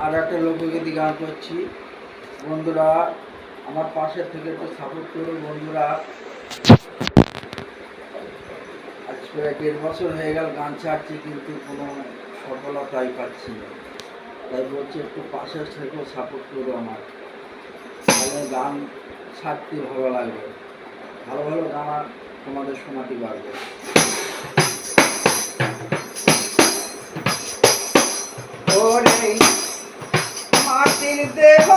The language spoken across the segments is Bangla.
আর একটা লোকগীতি গান করছি। বন্ধুরা আমার পাশে থেকে একটু সাপোর্ট করুন। বন্ধুরা আজ প্রায় 1.5 বছর হয়ে গেল গান ছাড়ছি, কিন্তু কোনো সফলতাই পাচ্ছি না। তাই বলছি একটু পাশে থেকে সাপোর্ট করো আমার, তাহলে গান ছাড়তে ভালো লাগবে, ভালো ভালো গান তোমাদের শোনাতে পারবে। ওরে মাটির দেহ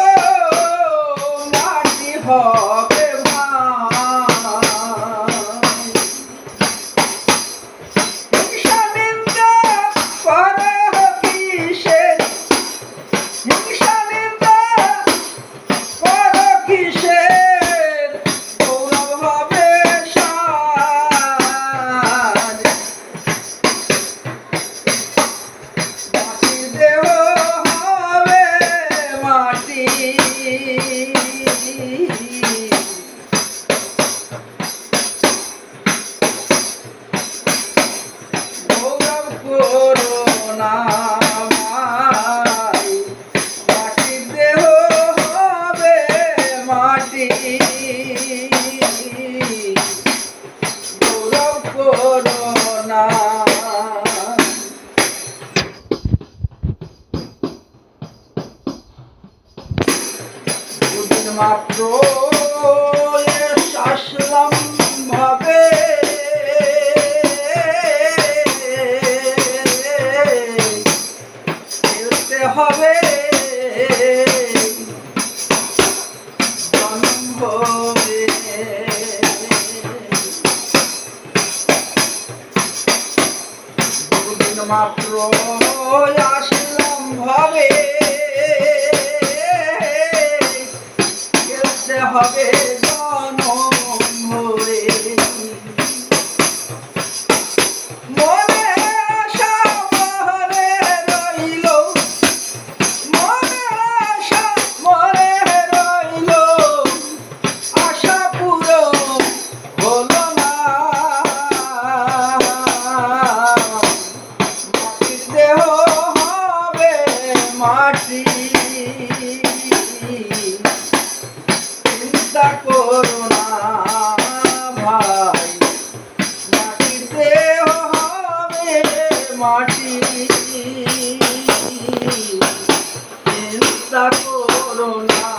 মাটি হবে মাত্র আসলাম ভাবে খেলতে হবে দুদিন মাত্র আসলাম ভাবে হবে জনম ভরে। মনে আশা মনে রইল, মনে আশা মনে রইল, আশা পুরো হলো না। মাটির দেহ হবে মাটি, চিন্তা করো না ভাই, মাটির দেহ হবে মাটি, চিন্তা করো না।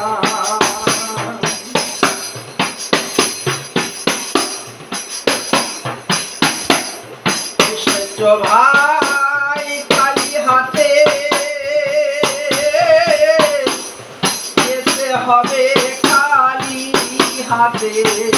এসেছো ভাই খালি হাতে, যেতে হবে হাতে।